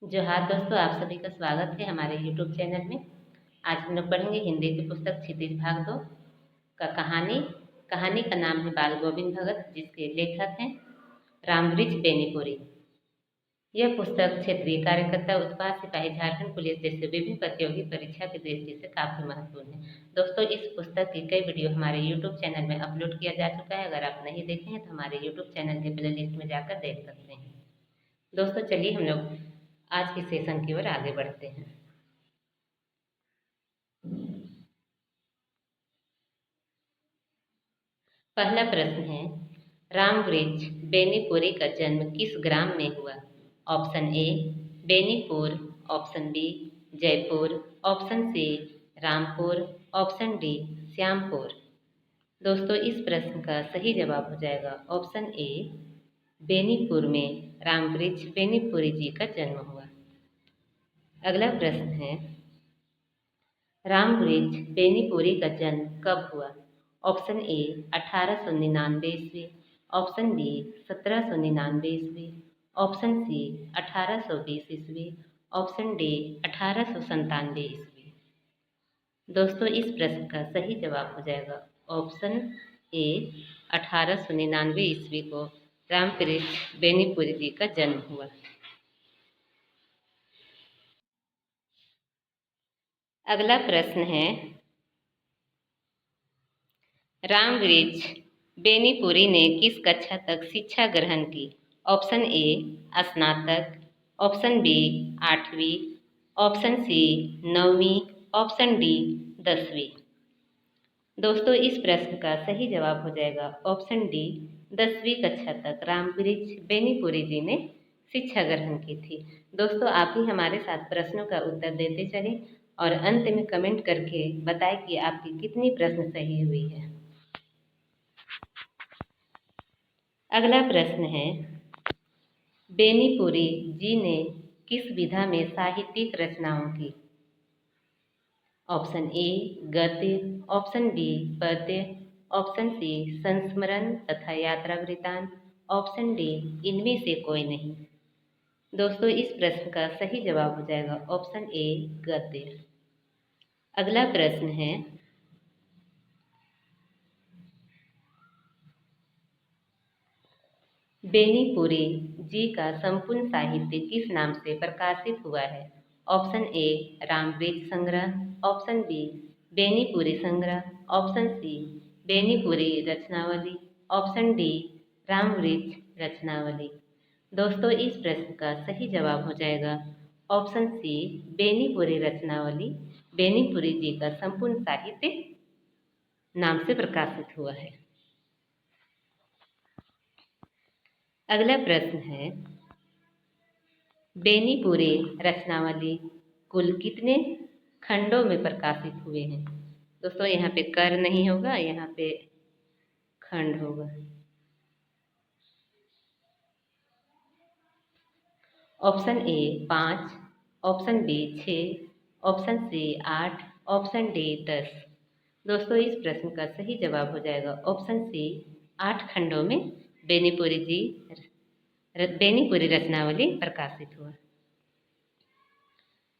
जोहार दोस्तों, आप सभी का स्वागत है हमारे यूट्यूब चैनल में। आज हम लोग पढ़ेंगे हिंदी की पुस्तक क्षितिज भाग 2 का कहानी। कहानी का नाम है बाल गोविंद भगत, जिसके लेखक हैं रामवृक्ष बेनीपुरी। यह पुस्तक क्षेत्रीय कार्यकर्ता, उत्पाद सिपाही, झारखंड पुलिस जैसे विभिन्न प्रतियोगी परीक्षा की दृष्टि से काफी महत्वपूर्ण है। दोस्तों, इस पुस्तक की कई वीडियो हमारे यूट्यूब चैनल में अपलोड किया जा चुका है। अगर आप नहीं देखे हैं तो हमारे यूट्यूब चैनल के प्ले लिस्ट में जाकर देख सकते हैं। दोस्तों, चलिए हम लोग आज के सेशन की ओर आगे बढ़ते हैं। पहला प्रश्न है, रामवृक्ष बेनीपुरी का जन्म किस ग्राम में हुआ? Option A Benipur, option B Jaipur, option C Rampur, option D Shyampur. दोस्तों, इस प्रश्न का सही जवाब हो जाएगा ऑप्शन ए बेनीपुर में रामवृक्ष बेनीपुरी जी का जन्म हुआ। अगला प्रश्न है, रामवृक्ष बेनीपुरी का जन्म कब हुआ? ऑप्शन ए 1899 ईस्वी, ऑप्शन बी 1799 ईस्वी, ऑप्शन सी 1820 ईस्वी, ऑप्शन डी 1897 ईस्वी। दोस्तों, इस प्रश्न का सही जवाब हो जाएगा ऑप्शन ए 1899 ईस्वी को रामवृक्ष बेनीपुरी जी का जन्म हुआ। अगला प्रश्न है, रामवृक्ष बेनीपुरी ने किस कक्षा तक शिक्षा ग्रहण की? ऑप्शन ए स्नातक, ऑप्शन बी 8वीं, ऑप्शन सी 9वीं, ऑप्शन डी 10वीं। दोस्तों, इस प्रश्न का सही जवाब हो जाएगा ऑप्शन डी 10वीं कक्षा तक रामवृक्ष बेनीपुरी जी ने शिक्षा ग्रहण की थी। दोस्तों, आप भी हमारे साथ प्रश्नों का उत्तर देते चलें और अंत में कमेंट करके बताएं कि आपकी कितनी प्रश्न सही हुई है। अगला प्रश्न है, बेनीपुरी जी ने किस विधा में साहित्यिक रचनाओं की? ऑप्शन ए गद्य, ऑप्शन बी पद्य, ऑप्शन सी संस्मरण तथा यात्रा वृतांत, ऑप्शन डी इनमें से कोई नहीं। दोस्तों, इस प्रश्न का सही जवाब हो जाएगा ऑप्शन ए गद्य। अगला प्रश्न है, बेनीपुरी जी का संपूर्ण साहित्य किस नाम से प्रकाशित हुआ है? ऑप्शन ए रामवृक्ष संग्रह, option B Benipuri Sangrah, option C Benipuri Rachnavali, option D Ramvriksha Rachnavali. दोस्तों, इस प्रश्न का सही जवाब हो जाएगा ऑप्शन सी बेनीपुरी रचनावली। बेनीपुरी जी का संपूर्ण साहित्य नाम से प्रकाशित हुआ है। अगला प्रश्न है, बेनीपुरी रचनावली कुल कितने खंडों में प्रकाशित हुए हैं? दोस्तों, यहाँ पे कर नहीं होगा, यहाँ पे खंड होगा। Option A 5, option B 6, option C 8, option D 10। दोस्तों, इस प्रश्न का सही जवाब हो जाएगा ऑप्शन सी 8 खंडों में बेनीपुरी रचनावली प्रकाशित हुआ।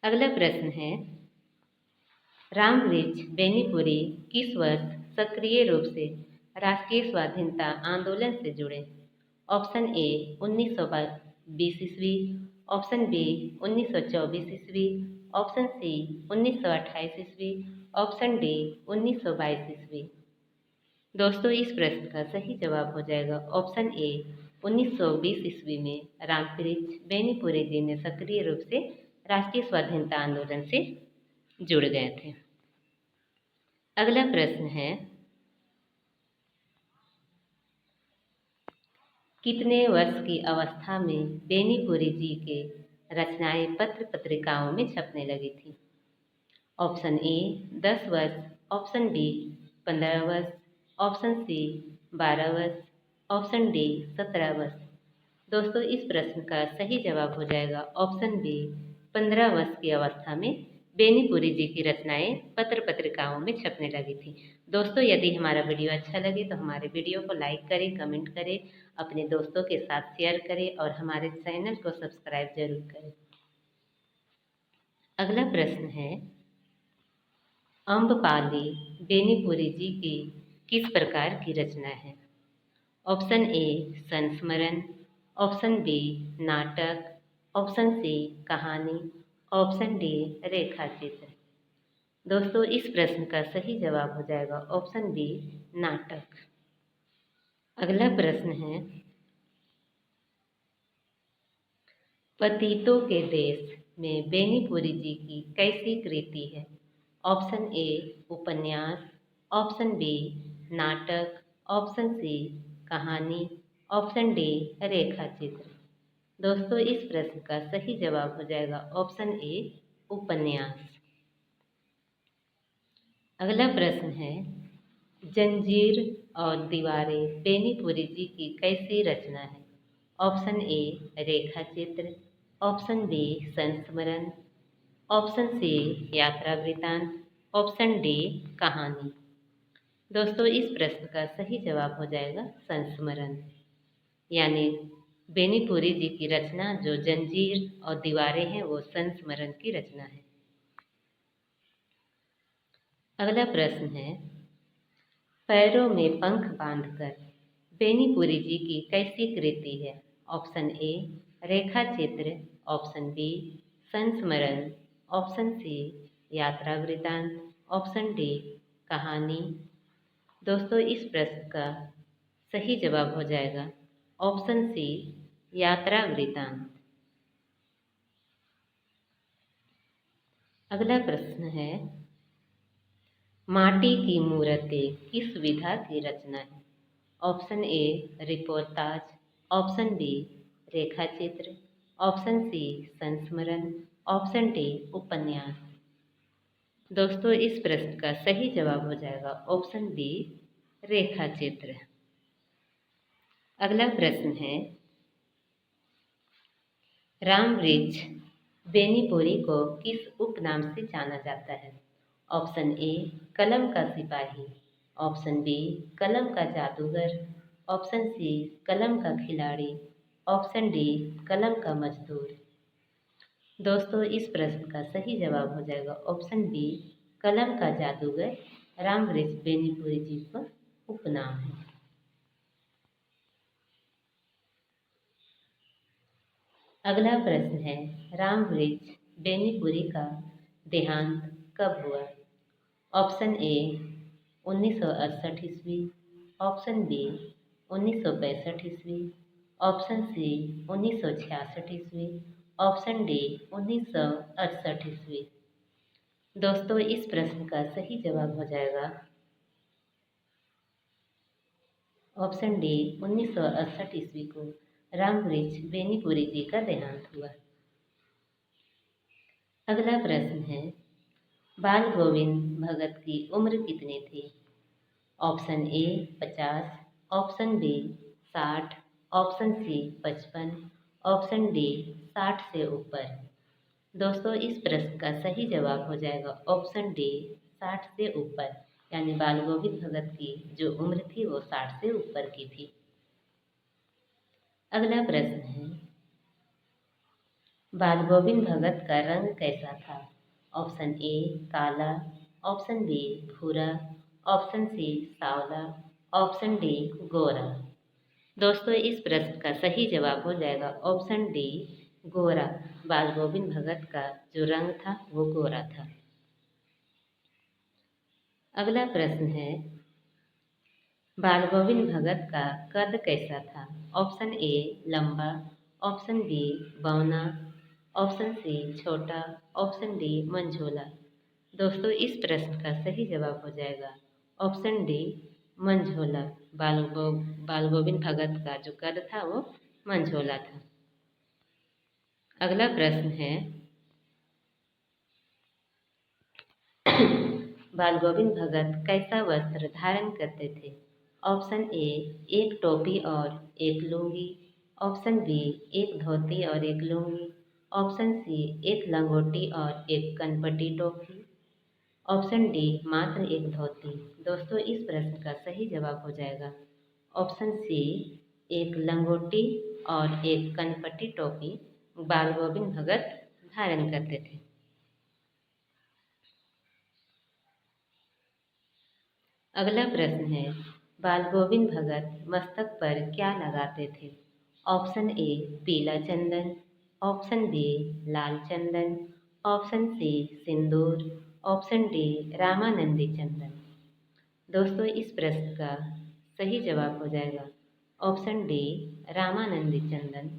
अगला प्रश्न है, रामवृक्ष बेनीपुरी किस वर्ष सक्रिय रूप से राष्ट्रीय स्वाधीनता आंदोलन से जुड़े? ऑप्शन ए 1920 ईस्वी, ऑप्शन बी 1924 ईस्वी, ऑप्शन सी 1928 ईस्वी, ऑप्शन डी 1922 ईस्वी। दोस्तों, इस प्रश्न का सही जवाब हो जाएगा ऑप्शन ए 1920 ईस्वी में रामवृक्ष बेनीपुरी जी ने सक्रिय रूप से राष्ट्रीय स्वाधीनता आंदोलन से जुड़ गए थे। अगला प्रश्न है, कितने वर्ष की अवस्था में बेनीपुरी जी के रचनाएं पत्र पत्रिकाओं में छपने लगी थी? ऑप्शन ए 10 वर्ष, ऑप्शन बी 15 वर्ष, ऑप्शन सी 12 वर्ष, ऑप्शन डी 17 वर्ष। दोस्तों, इस प्रश्न का सही जवाब हो जाएगा ऑप्शन बी 15 वर्ष की अवस्था में बेनीपुरी जी की रचनाएं पत्र पत्रिकाओं में छपने लगी थी। दोस्तों, यदि हमारा वीडियो अच्छा लगे तो हमारे वीडियो को लाइक करें, कमेंट करें, अपने दोस्तों के साथ शेयर करें और हमारे चैनल को सब्सक्राइब जरूर करें। अगला प्रश्न है, अम्बपाली बेनीपुरी जी की किस प्रकार की रचना है? ऑप्शन ए संस्मरण, ऑप्शन बी नाटक, ऑप्शन सी कहानी, ऑप्शन डी रेखाचित्र। दोस्तों इस प्रश्न का सही जवाब हो जाएगा ऑप्शन बी नाटक। अगला प्रश्न है, पतितों के देश में बेनीपुरी जी की कैसी कृति है? ऑप्शन ए उपन्यास, ऑप्शन बी नाटक, ऑप्शन सी कहानी, ऑप्शन डी रेखाचित्र। दोस्तों इस प्रश्न का सही जवाब हो जाएगा ऑप्शन ए उपन्यास। अगला प्रश्न है, जंजीर और दीवारें बेनीपुरी जी की कैसी रचना है? ऑप्शन ए रेखाचित्र, ऑप्शन बी संस्मरण, ऑप्शन सी यात्रा वृतांत, ऑप्शन डी कहानी। दोस्तों इस प्रश्न का सही जवाब हो जाएगा संस्मरण, यानी बेनीपुरी जी की रचना जो जंजीर और दीवारें हैं वो संस्मरण की रचना है। अगला प्रश्न है, पैरों में पंख बांधकर बेनीपुरी जी की कैसी कृति है? ऑप्शन ए रेखा चित्र, ऑप्शन बी संस्मरण, ऑप्शन सी यात्रा वृतांत, ऑप्शन डी कहानी। दोस्तों इस प्रश्न का सही जवाब हो जाएगा ऑप्शन सी यात्रा वृतांत। अगला प्रश्न है, माटी की मूर्तें किस विधा की रचना है? ऑप्शन ए रिपोर्ताज, ऑप्शन बी रेखाचित्र, ऑप्शन सी संस्मरण, ऑप्शन डी उपन्यास। दोस्तों इस प्रश्न का सही जवाब हो जाएगा ऑप्शन बी रेखाचित्र। अगला प्रश्न है, राम वृक्ष बेनीपुरी को किस उपनाम से जाना जाता है? ऑप्शन ए कलम का सिपाही, ऑप्शन बी कलम का जादूगर, ऑप्शन सी कलम का खिलाड़ी, ऑप्शन डी कलम का मजदूर। दोस्तों इस प्रश्न का सही जवाब हो जाएगा ऑप्शन बी कलम का जादूगर राम वृक्ष बेनीपुरी जी का उपनाम है। अगला प्रश्न है, राम वृक्ष बेनीपुरी का देहांत कब हुआ? ऑप्शन ए 1968 ईस्वी, ऑप्शन बी 1965 ईस्वी, ऑप्शन सी 1966 ईस्वी, ऑप्शन डी 1968 ईस्वी। दोस्तों इस प्रश्न का सही जवाब हो जाएगा ऑप्शन डी 1968 ईस्वी को राम वृक्ष बेनीपुरी जी का देहांत हुआ। अगला प्रश्न है, बाल गोविंद भगत की उम्र कितनी थी? Option A 50, option B 60, option C 55, option D 60 से ऊपर। दोस्तों इस प्रश्न का सही जवाब हो जाएगा ऑप्शन डी 60 से ऊपर, यानी बाल गोविंद भगत की जो उम्र थी वो 60 से ऊपर की थी। अगला प्रश्न है, बाल गोविंद भगत का रंग कैसा था? ऑप्शन ए काला, ऑप्शन बी भूरा, ऑप्शन सी सांवला, ऑप्शन डी गोरा। दोस्तों इस प्रश्न का सही जवाब हो जाएगा ऑप्शन डी गोरा। बाल गोविंद भगत का जो रंग था वो गोरा था। अगला प्रश्न है, बाल गोविंद भगत का कद कैसा था? ऑप्शन ए लंबा, ऑप्शन बी बौना, ऑप्शन सी छोटा, ऑप्शन डी मंझोला। दोस्तों इस प्रश्न का सही जवाब हो जाएगा ऑप्शन डी मंझोला। बाल गोविंद भगत का जो कद था वो मंझोला था। अगला प्रश्न है, बाल गोविंद भगत कैसा वस्त्र धारण करते थे? ऑप्शन ए एक टोपी और एक लुंगी, ऑप्शन बी एक धोती और एक लुंगी, ऑप्शन सी एक लंगोटी और एक कनपटी टोपी, ऑप्शन डी मात्र एक धोती। दोस्तों इस प्रश्न का सही जवाब हो जाएगा ऑप्शन सी एक लंगोटी और एक कनपटी टोपी बाल गोविंद भगत धारण करते थे। अगला प्रश्न है, बाल गोविंद भगत मस्तक पर क्या लगाते थे? ऑप्शन ए पीला चंदन, ऑप्शन बी लाल चंदन, ऑप्शन सी सिंदूर, ऑप्शन डी रामानंदी चंदन। दोस्तों इस प्रश्न का सही जवाब हो जाएगा ऑप्शन डी रामानंदी चंदन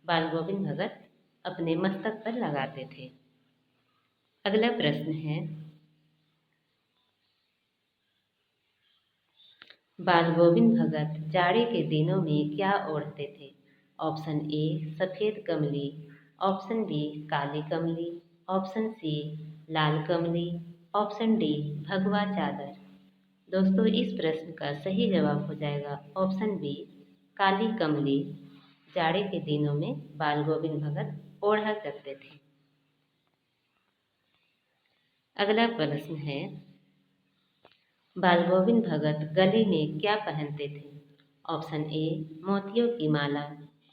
बाल गोविंद भगत अपने मस्तक पर लगाते थे। अगला प्रश्न है, बाल गोविंद भगत जाड़े के दिनों में क्या ओढ़ते थे? ऑप्शन ए सफ़ेद कमली, ऑप्शन बी काली कमली, ऑप्शन सी लाल कमली, ऑप्शन डी भगवा चादर। दोस्तों इस प्रश्न का सही जवाब हो जाएगा ऑप्शन बी काली कमली जाड़े के दिनों में बाल गोविंद भगत ओढ़ा करते थे। अगला प्रश्न है, बाल गोविंद भगत गले में क्या पहनते थे? ऑप्शन ए मोतियों की माला,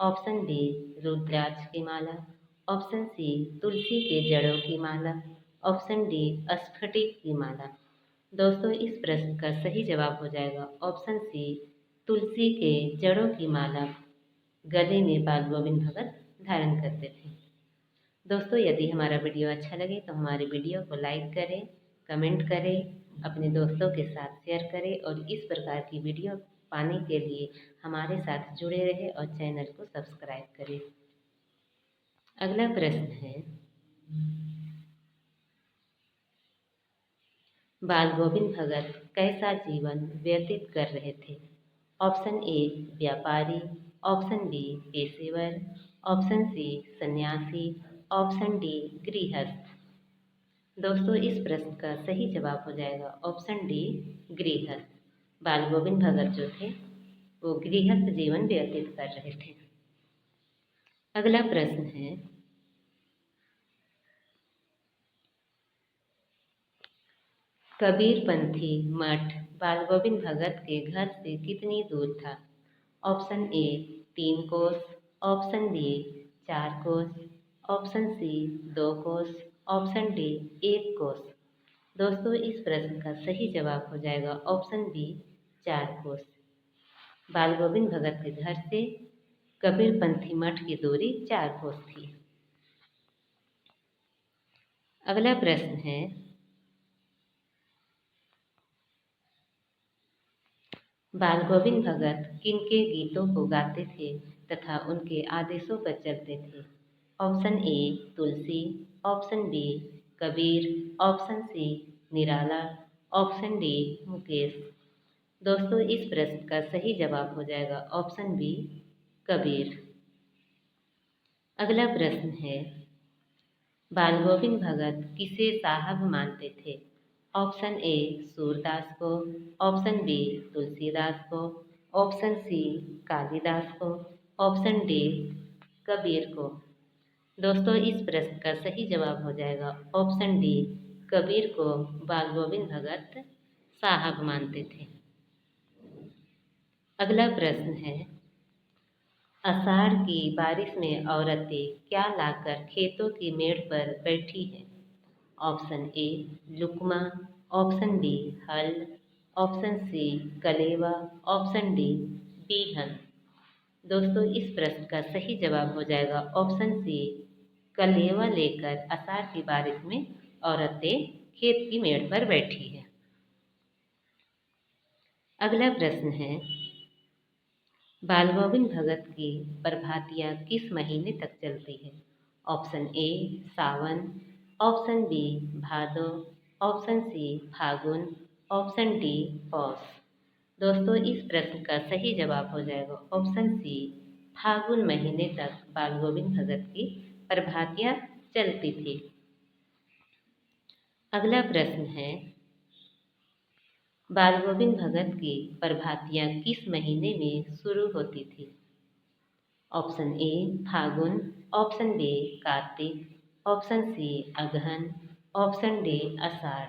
ऑप्शन बी रुद्राक्ष की माला, ऑप्शन सी तुलसी के जड़ों की माला, ऑप्शन डी स्फटिक की माला। दोस्तों इस प्रश्न का सही जवाब हो जाएगा ऑप्शन सी तुलसी के जड़ों की माला गले में बाल गोविंद भगत धारण करते थे। दोस्तों यदि हमारा वीडियो अच्छा लगे तो हमारे वीडियो को लाइक करें, कमेंट करें, अपने दोस्तों के साथ शेयर करें और इस प्रकार की वीडियो पाने के लिए हमारे साथ जुड़े रहें और चैनल को सब्सक्राइब करें। अगला प्रश्न है, बाल गोविंद भगत कैसा जीवन व्यतीत कर रहे थे? ऑप्शन ए व्यापारी, ऑप्शन बी पेशेवर, ऑप्शन सी सन्यासी, ऑप्शन डी गृहस्थ। दोस्तों इस प्रश्न का सही जवाब हो जाएगा ऑप्शन डी गृहस्थ। बाल गोविंद भगत जो थे वो गृहस्थ जीवन व्यतीत कर रहे थे। अगला प्रश्न है, कबीरपंथी मठ बाल गोविंद भगत के घर से कितनी दूर था? ऑप्शन ए 3 कोस, ऑप्शन बी 4 कोस, ऑप्शन सी 2 कोस, ऑप्शन डी 1 कोस। दोस्तों इस प्रश्न का सही जवाब हो जाएगा ऑप्शन बी 4 कोस। बाल गोविंद भगत के घर से कबीरपंथी मठ की दूरी 4 कोस थी। अगला प्रश्न है, बाल गोविंद भगत किनके गीतों को गाते थे तथा उनके आदेशों पर चलते थे? Option A Tulsi, option B Kabir, option C Nirala, option D Mukesh. दोस्तों इस प्रश्न का सही जवाब हो जाएगा ऑप्शन बी कबीर। अगला प्रश्न है, बाल गोविंद भगत किसे साहब मानते थे? ऑप्शन ए सूरदास को, ऑप्शन बी तुलसीदास को, ऑप्शन सी कालिदास को, ऑप्शन डी कबीर को। दोस्तों इस प्रश्न का सही जवाब हो जाएगा ऑप्शन डी कबीर को बाल गोविंद भगत साहब मानते थे। अगला प्रश्न है, आषाढ़ की बारिश में औरतें क्या लाकर खेतों की मेड़ पर बैठी हैं? ऑप्शन ए लुकमा, ऑप्शन बी हल, ऑप्शन सी कलेवा, ऑप्शन डी बीहन। दोस्तों इस प्रश्न का सही जवाब हो जाएगा ऑप्शन सी कलेवा लेकर आषाढ़ की बारिश में औरतें खेत की मेड़ पर बैठी हैं। अगला प्रश्न है, बाल गोविंद भगत की प्रभातियाँ किस महीने तक चलती है? ऑप्शन ए सावन, ऑप्शन बी भादो, ऑप्शन सी फागुन, ऑप्शन डी पौष। दोस्तों इस प्रश्न का सही जवाब हो जाएगा ऑप्शन सी फागुन महीने तक बाल गोविंद भगत की प्रभातियाँ चलती थी। अगला प्रश्न है, बाल गोविंद भगत की प्रभातियाँ किस महीने में शुरू होती थी? ऑप्शन ए फागुन, ऑप्शन बी कार्तिक, ऑप्शन सी अगहन, ऑप्शन डी आषाढ़।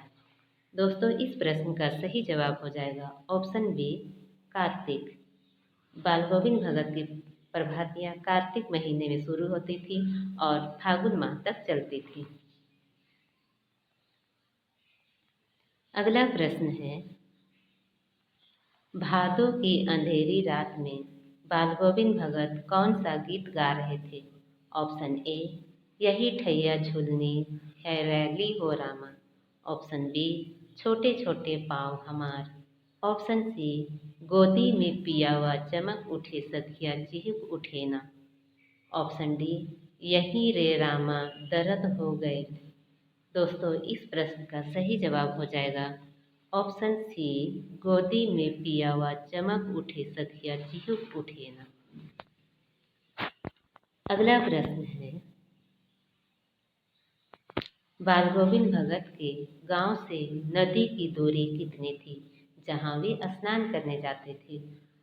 दोस्तों इस प्रश्न का सही जवाब हो जाएगा ऑप्शन बी कार्तिक। बाल गोविंद भगत की प्रभातियाँ कार्तिक महीने में शुरू होती थी और फागुन माह तक चलती थी। अगला प्रश्न है, भादों की अंधेरी रात में बाल गोविंद भगत कौन सा गीत गा रहे थे? ऑप्शन ए, यही ठैया झूलनी है रैली हो रामा। ऑप्शन बी, छोटे छोटे पाँव हमार। ऑप्शन सी, गोदी में पिया हुआ चमक उठे सखिया चिहुक उठे ना। ऑप्शन डी, यहीं रे रामा दर्द हो गए। दोस्तों इस प्रश्न का सही जवाब हो जाएगा ऑप्शन सी, गोदी में पिया हुआ चमक उठे सखिया चिहुक उठे ना। अगला प्रश्न है, बाल गोविंद भगत के गांव से नदी की दूरी कितनी थी जहां वे स्नान करने जाते थे?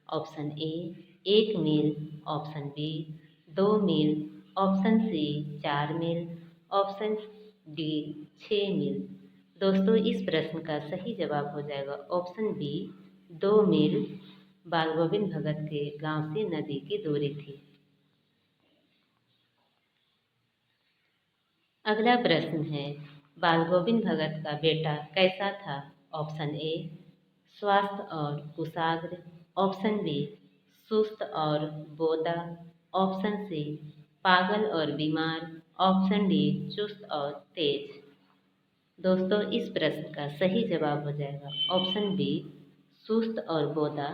ऑप्शन ए, 1 मील। ऑप्शन बी, 2 मील। ऑप्शन सी, 4 मील। ऑप्शन डी, 6 मील। दोस्तों इस प्रश्न का सही जवाब हो जाएगा ऑप्शन बी, 2 मील बाल गोविंद भगत के गांव से नदी की दूरी थी। अगला प्रश्न है, बाल गोविंद भगत का बेटा कैसा था? ऑप्शन ए, स्वस्थ और कुशाग्र। ऑप्शन बी, सुस्त और बोदा। ऑप्शन सी, पागल और बीमार। ऑप्शन डी, चुस्त और तेज। दोस्तों इस प्रश्न का सही जवाब हो जाएगा ऑप्शन बी, सुस्त और बोदा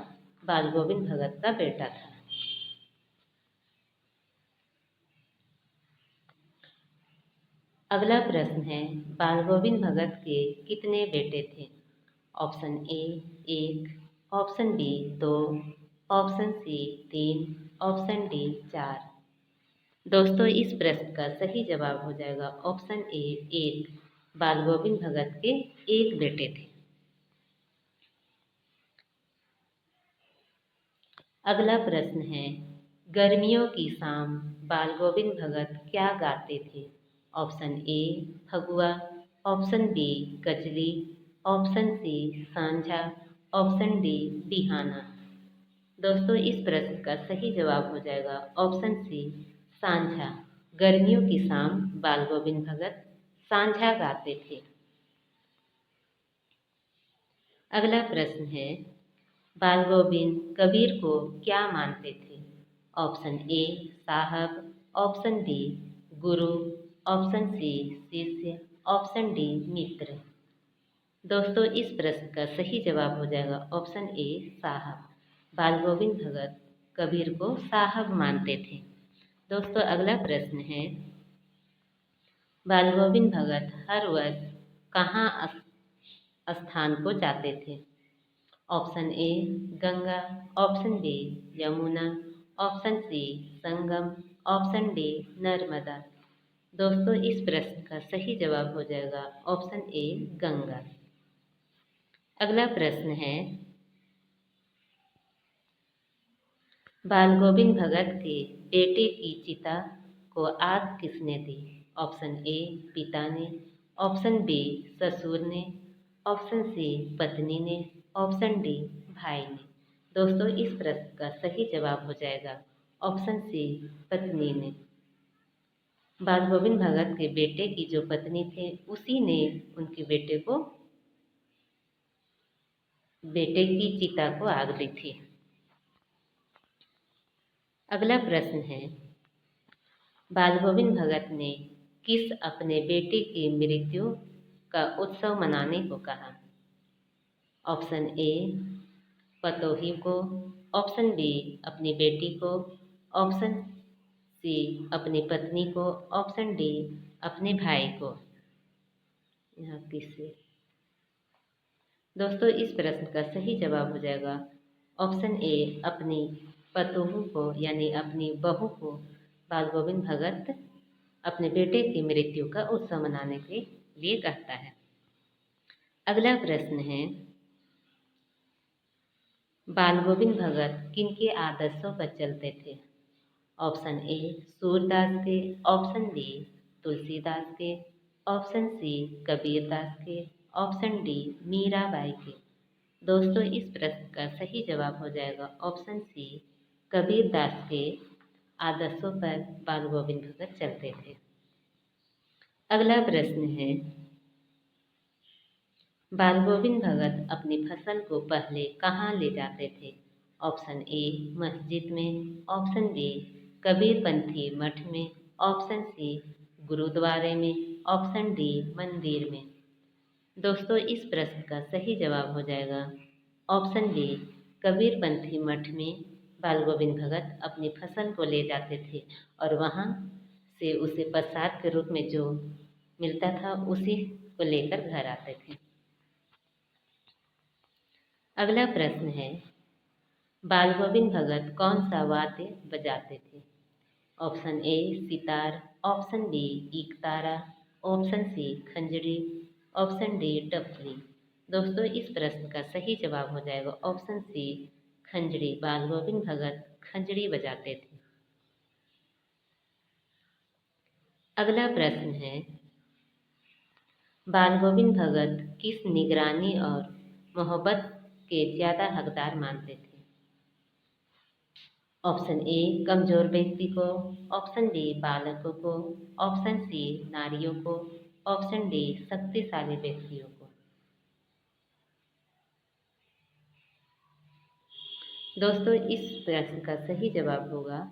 बाल गोविंद भगत का बेटा था। अगला प्रश्न है, बाल गोविंद भगत के कितने बेटे थे? Option A, 1। Option B, 2। Option C, 3। Option D, 4। दोस्तों इस प्रश्न का सही जवाब हो जाएगा ऑप्शन ए, 1। बाल गोविंद भगत के एक बेटे थे। अगला प्रश्न है, गर्मियों की शाम बाल गोविंद भगत क्या गाते थे? ऑप्शन ए, फगुआ। ऑप्शन बी, कजली। ऑप्शन सी, सांझा। ऑप्शन डी, बिहाना। दोस्तों इस प्रश्न का सही जवाब हो जाएगा ऑप्शन सी, सांझा। गर्मियों की शाम बाल गोविंद भगत सांझा गाते थे। अगला प्रश्न है, बाल गोविंद कबीर को क्या मानते थे? ऑप्शन ए, साहब। ऑप्शन बी, गुरु। ऑप्शन सी, शिष्य। ऑप्शन डी, मित्र। दोस्तों इस प्रश्न का सही जवाब हो जाएगा ऑप्शन ए, साहब। बाल गोविंद भगत कबीर को साहब मानते थे। दोस्तों अगला प्रश्न है, बाल गोविंद भगत हर वर्ष कहाँ स्थान को जाते थे? Option A, Ganga. Option B, Yamuna. Option C, Sangam. Option D, Narmada. दोस्तों इस प्रश्न का सही जवाब हो जाएगा ऑप्शन ए, गंगा। अगला प्रश्न है, बाल गोविंद भगत के बेटे की चिता को आग किसने दी? ऑप्शन ए, पिता ने। ऑप्शन बी, ससुर ने। ऑप्शन सी, पत्नी ने। ऑप्शन डी, भाई ने। दोस्तों इस प्रश्न का सही जवाब हो जाएगा ऑप्शन सी, पत्नी ने। बाल गोविंद भगत के बेटे की जो पत्नी थे उसी ने उनके बेटे की चिता को आग दी थी। अगला प्रश्न है, बाल गोविंद भगत ने किस अपने बेटे की मृत्यु का उत्सव मनाने को कहा? ऑप्शन ए, पतोही को। ऑप्शन बी, अपनी बेटी को। ऑप्शन सी, अपनी पत्नी को। ऑप्शन डी, अपने भाई को। यहाँ किससे? दोस्तों इस प्रश्न का सही जवाब हो जाएगा ऑप्शन ए, अपनी पतोहू को यानी अपनी बहू को बाल गोविंद भगत अपने बेटे की मृत्यु का उत्सव मनाने के लिए कहता है। अगला प्रश्न है, बाल गोविंद भगत किनके आदर्शों पर चलते थे? ऑप्शन ए, सूरदास के। ऑप्शन बी, तुलसीदास के। ऑप्शन सी, कबीरदास के। ऑप्शन डी, मीराबाई के। दोस्तों इस प्रश्न का सही जवाब हो जाएगा ऑप्शन सी, कबीरदास के आदर्शों पर बाल गोविंद भगत चलते थे। अगला प्रश्न है, बाल गोविंद भगत अपनी फसल को पहले कहाँ ले जाते थे? ऑप्शन ए मस्जिद में, ऑप्शन बी कबीरपंथी मठ में, ऑप्शन सी गुरुद्वारे में, ऑप्शन डी मंदिर में। दोस्तों इस प्रश्न का सही जवाब हो जाएगा ऑप्शन बी कबीरपंथी मठ में बाल गोविंद भगत अपनी फसल को ले जाते थे और वहाँ से उसे प्रसाद के रूप में जो मिलता था उसी को लेकर घर आते थे। अगला प्रश्न है बाल गोविंद भगत कौन सा वाद्य बजाते थे? Option A sitar, option B एकतारा, ऑप्शन सी खंजरी, ऑप्शन डी डफली। दोस्तों इस प्रश्न का सही जवाब हो जाएगा ऑप्शन सी खंजरी। बाल गोविंद भगत खंजरी बजाते थे। अगला प्रश्न है बाल गोविंद भगत किस निगरानी और मोहब्बत के ज़्यादा हकदार मानते थे? ऑप्शन ए कमजोर व्यक्ति को, ऑप्शन बी बालकों को, ऑप्शन सी नारियों को, ऑप्शन डी शक्तिशाली व्यक्तियों को। दोस्तों इस प्रश्न का सही जवाब होगा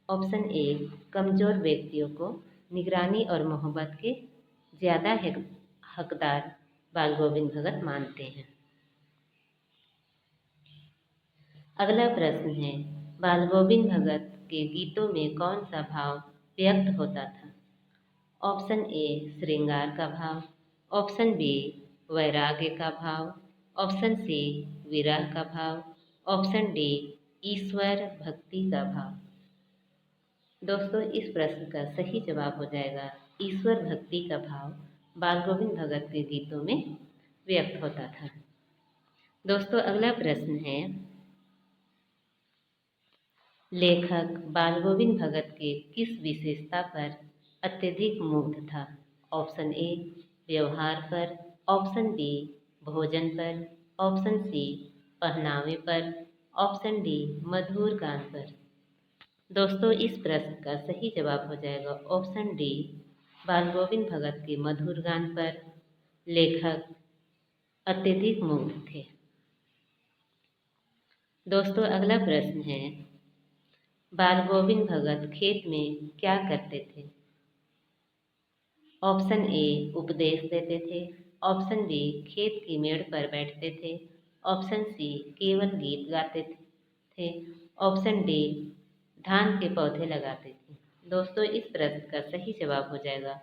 ऑप्शन ए कमजोर व्यक्तियों को निगरानी और मोहब्बत के ज़्यादा हकदार बाल गोविंद भगत मानते हैं। अगला प्रश्न है बाल गोविंद भगत के गीतों में कौन सा भाव व्यक्त होता था? ऑप्शन ए श्रृंगार का भाव, ऑप्शन बी वैराग्य का भाव, ऑप्शन सी विरह का भाव, ऑप्शन डी ईश्वर भक्ति का भाव। दोस्तों इस प्रश्न का सही जवाब हो जाएगा ईश्वर भक्ति का भाव बाल गोविंद भगत के गीतों में व्यक्त होता था। दोस्तों अगला प्रश्न है लेखक बाल गोविंद भगत के किस विशेषता पर अत्यधिक मुग्ध था? ऑप्शन ए व्यवहार पर, ऑप्शन बी भोजन पर, ऑप्शन सी पहनावे पर, ऑप्शन डी मधुर गान पर। दोस्तों इस प्रश्न का सही जवाब हो जाएगा ऑप्शन डी बाल गोविंद भगत के मधुर गान पर लेखक अत्यधिक मुग्ध थे। दोस्तों अगला प्रश्न है बाल गोविंद भगत खेत में क्या करते थे? ऑप्शन ए उपदेश देते थे, ऑप्शन बी खेत की मेड़ पर बैठते थे, ऑप्शन सी केवल गीत गाते थे, ऑप्शन डी धान के पौधे लगाते थे। दोस्तों इस प्रश्न का सही जवाब हो जाएगा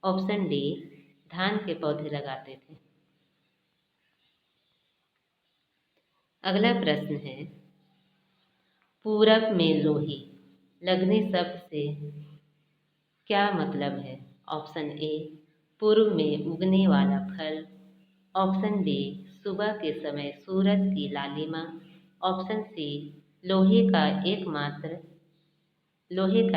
ऑप्शन डी धान के पौधे लगाते थे। अगला प्रश्न है पूरब में लोही लगने शब्द से क्या मतलब है? ऑप्शन ए पूर्व में उगने वाला फल, ऑप्शन बी सुबह के समय सूरज की लालिमा, ऑप्शन सी लोहे का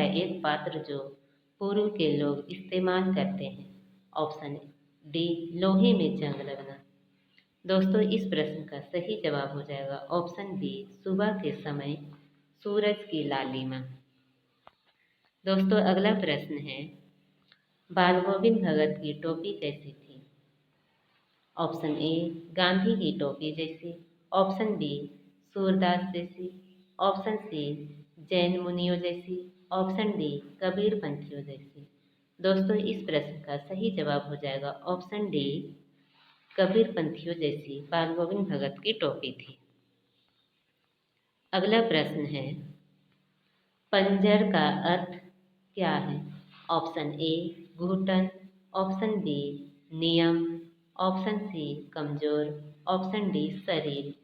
एक पात्र जो पूर्व के लोग इस्तेमाल करते हैं, ऑप्शन डी लोहे में जंग लगना। दोस्तों इस प्रश्न का सही जवाब हो जाएगा ऑप्शन बी सुबह के समय सूरज की लालिमा। दोस्तों अगला प्रश्न है बाल गोविंद भगत की टोपी कैसी थी? ऑप्शन ए गांधी की टोपी जैसी, ऑप्शन बी सूरदास जैसी, ऑप्शन सी जैन मुनियों जैसी, ऑप्शन डी कबीर पंथियों जैसी। दोस्तों इस प्रश्न का सही जवाब हो जाएगा ऑप्शन डी कबीर पंथियों जैसी बाल गोविंद भगत की टोपी थी। अगला प्रश्न है पंजर का अर्थ क्या है? ऑप्शन ए घुटन, ऑप्शन बी नियम, ऑप्शन सी कमजोर, ऑप्शन डी शरीर।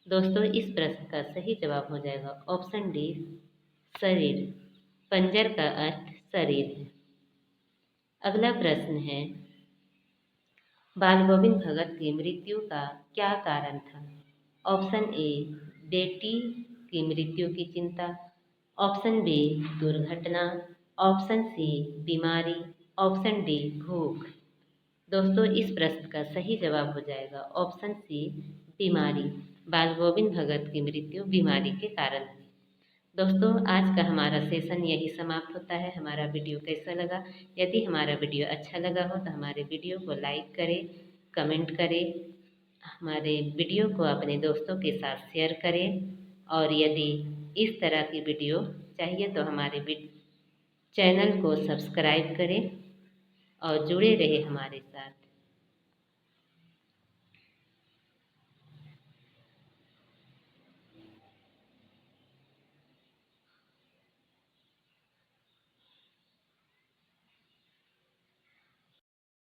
दोस्तों इस प्रश्न का सही जवाब हो जाएगा ऑप्शन डी शरीर। पंजर का अर्थ शरीर है। अगला प्रश्न है बाल गोविंद भगत की मृत्यु का क्या कारण था? ऑप्शन ए बेटी की मृत्यु की चिंता, ऑप्शन बी दुर्घटना, ऑप्शन सी बीमारी, ऑप्शन डी भूख। दोस्तों इस प्रश्न का सही जवाब हो जाएगा ऑप्शन सी बीमारी। बाल गोविंद भगत की मृत्यु बीमारी के कारण हुई। दोस्तों आज का हमारा सेशन यही समाप्त होता है। हमारा वीडियो कैसा लगा? यदि हमारा वीडियो अच्छा लगा हो तो हमारे वीडियो को लाइक करें, कमेंट करें, हमारे वीडियो को अपने दोस्तों के साथ शेयर करें और यदि इस तरह की वीडियो चाहिए तो हमारे चैनल को सब्सक्राइब करें और जुड़े रहे हमारे साथ।